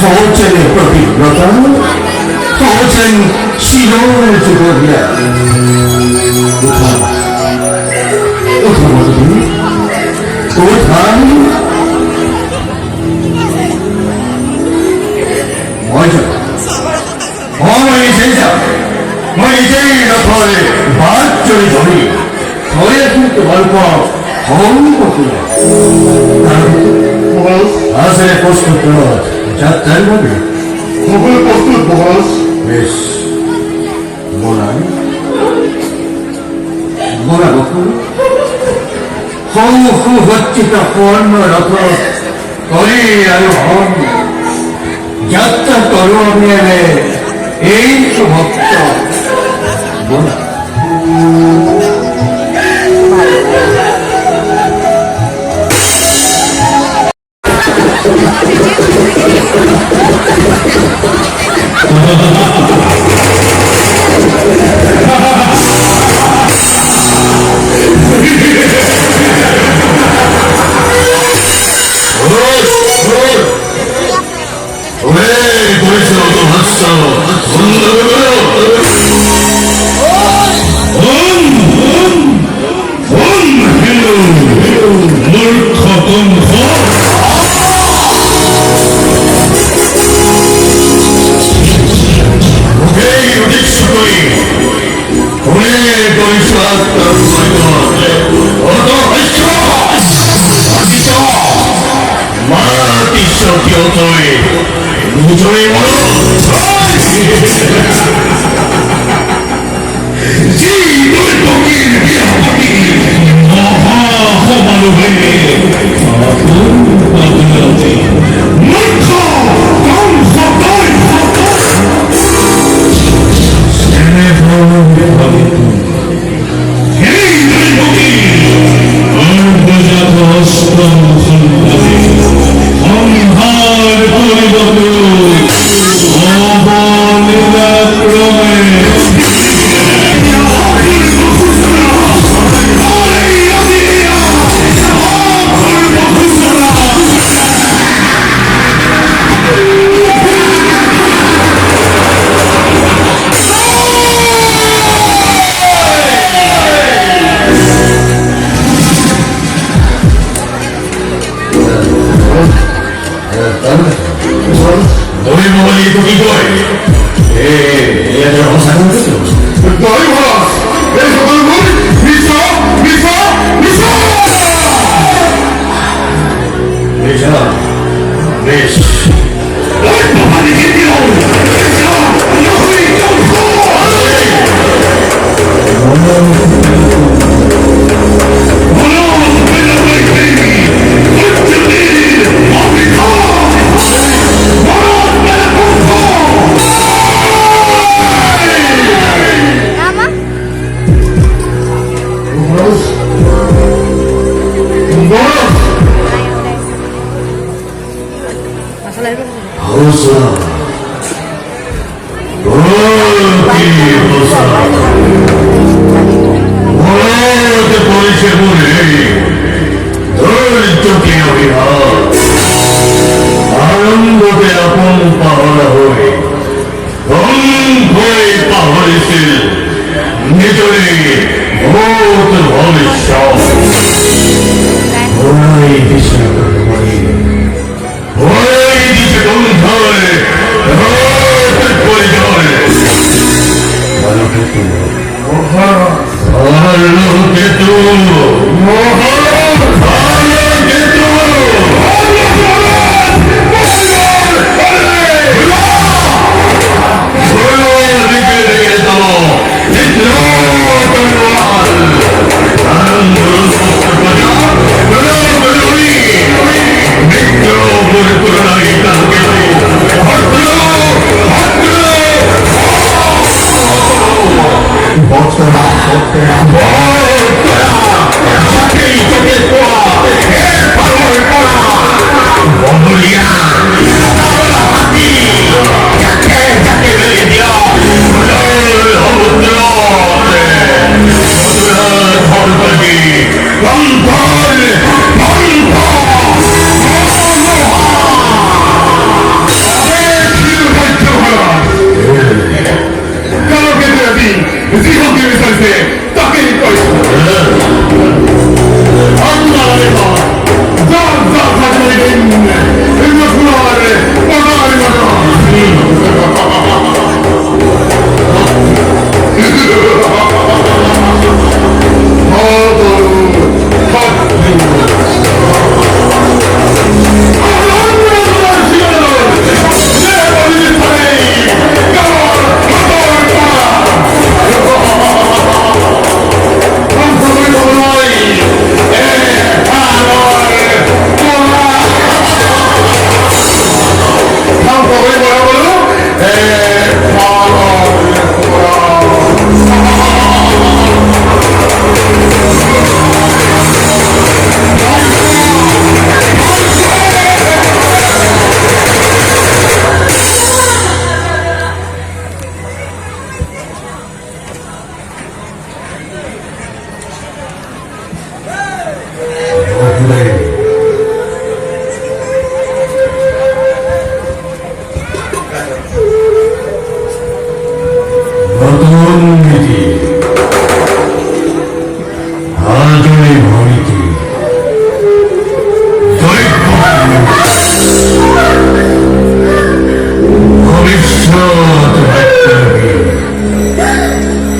허전의 법이로다. 허전 시로를 주거리야. 뭐죠? 어머니 senza, 머니 la poi faccioli giorni, poi è tutto qualcosa, 아세의 포스트도 자, 닮아비. 누굴 포스트 뭐하스? 메스. 뭐라니? 뭐라고? 허우 헛짓다 호얼물 앞으로 거리 아유 험. 얕다 떨어오면에 에이수 없다. 뭐라? Miss. 벗어 어디 벗어 어디 보이세보니 널 쫓기려이라 나는 곳에 아픈 빠하라 호이 거의 빠하리실 니들이 모두 어리셔 어이 비시나 그러니 어이 비시 동털 어들 보이절 말로겠도 말로겠도 어떤 일이 아들의 머리띠 거기서 들었더니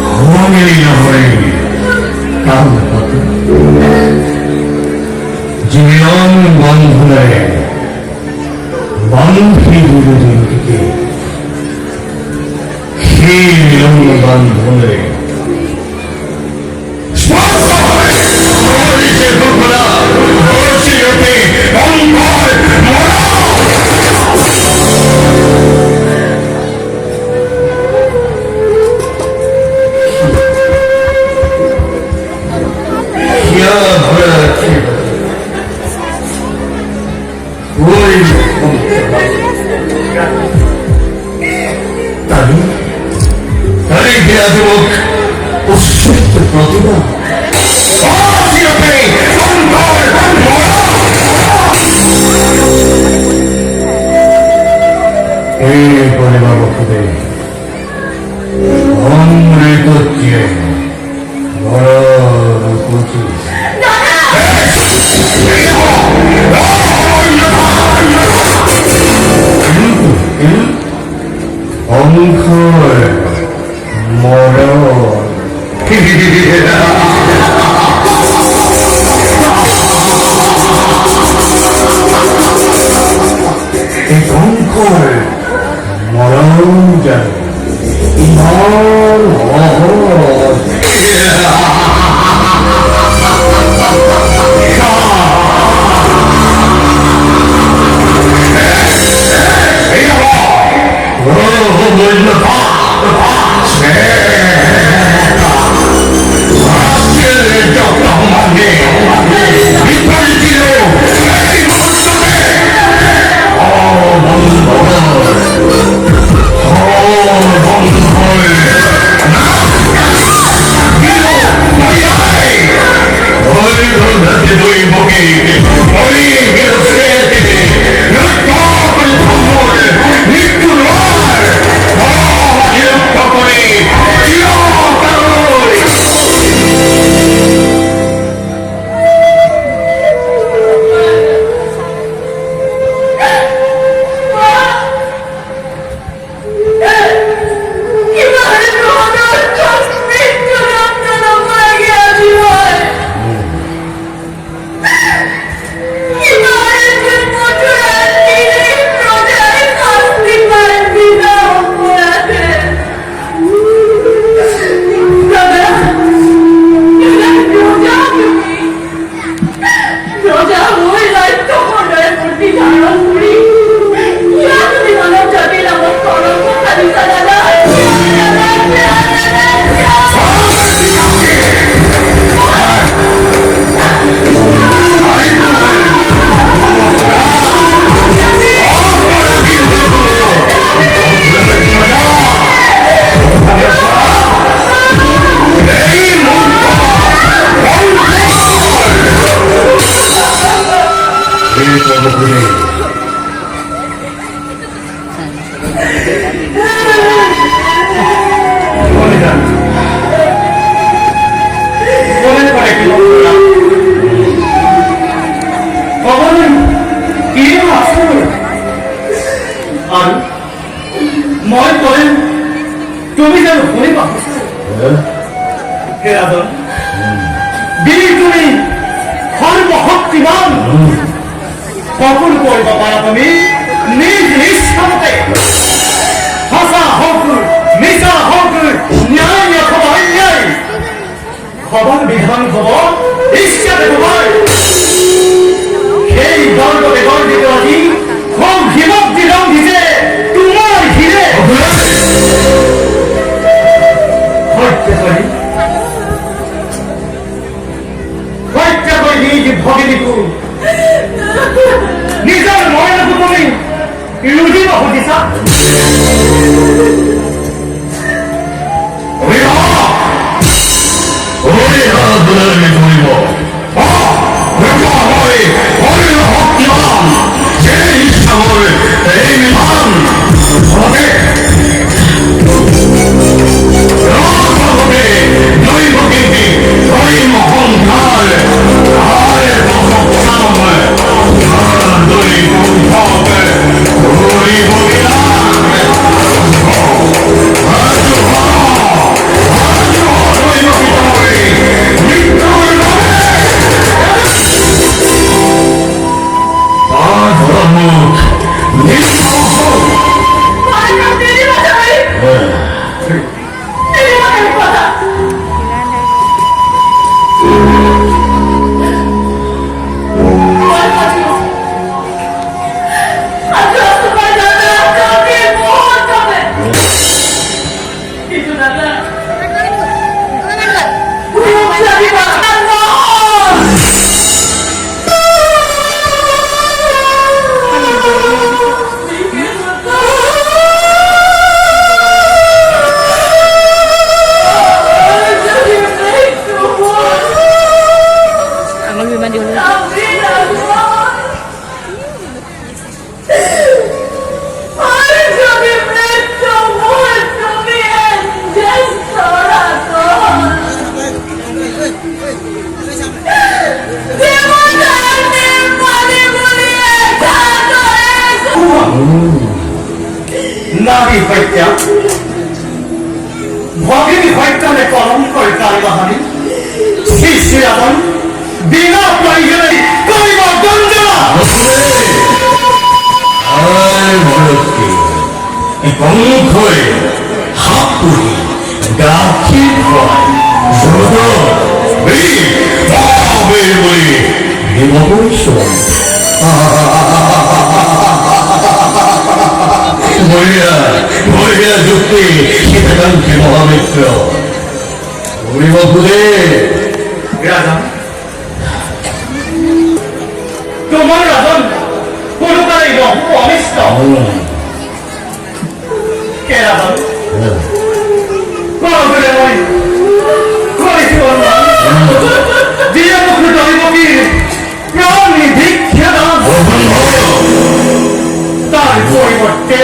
어머니의 다음 지면 원훈에 만피부를 들이게 희영만 오늘에 이제 그거나 무엇이 옆에 엉걸 야 뭐야 우리 딸이 대하도록 오시겠다 어디가 이번에 바로 그대 오늘 떴기에 뭐라고 보지 엉클 뭐라 이 엉클 뭐라는 자 আৰু মই ক'লে তুমি জানো শুনিবা হে ৰাজন বীৰ তুমি সৰ্বশক্তিমান সকলো কৰিব পাৰা তুমি নিজ ইচ্ছামতে সঁচা হওক মিছা হওক ন্যায় অথবা অন্যায় খবৰ বিধান হ'ব ইচ্ছাতে তোমাৰ সেই গৰ্বতে গৰ্বিত আজি খুব হিমগ্ৰী ৰং দিছে তোমাৰ হিৰে হত্যা কৰি নিজ ভগিনীকো নিজৰ মৰণকো তুমি লুটিব খুজিছা নারী হত্যা ভগিনী হত্যালে কলঙ্কৰ কাৰ্যবাহী শ্ৰী শ্ৰীৰাজন বিনা প্ৰয়োজনে কৰিব গঞ্জনা কংসই সাপ পুহি গাখীৰ খুৱাই বুলি দিব পৰিছো বঢ়িয়া যুক্তি শীতকান্তি মহামিত্ৰ কৰিব খোজে ৰাজন তোমাৰ ৰাজন কোনো কালে বহু অনিষ্ট কে ৰাজন কৰবলে মই কৰিছো দিয়ে মুখ ধৰিব কি প্ৰাণ ভিক্ষা দান তাৰ পৰিৱৰ্তে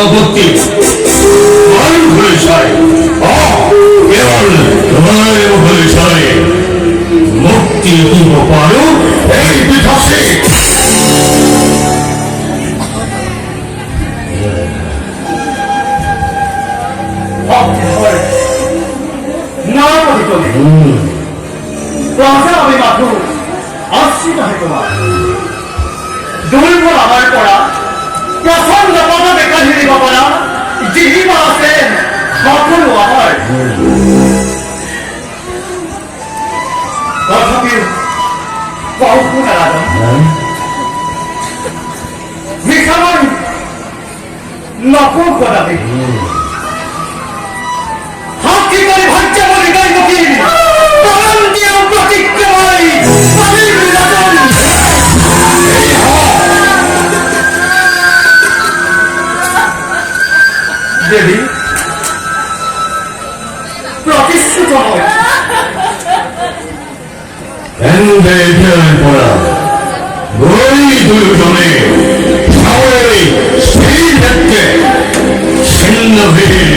আপত্তি ঘুরে চাই তোমার দুর্বল আমার পড়া প্রচন্ড পদবে কাহিনী বাবারা যিনি আছেন সকল আমার তথাপি কল্পনা রাজন মিশামন নকল করাবে হাতি করে ভাজ্য বলে গাই নকিল তরণ দিয়েও প্রতিক্রমায় স্বামীর রাজন দেবী প্রতিশ্রুত নয় এন্ডের পড়া ওই দুজনে শহরে সেই ব্যক্তি ছিন্ন ভিড়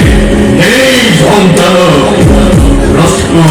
নেই সন্তান রস্কু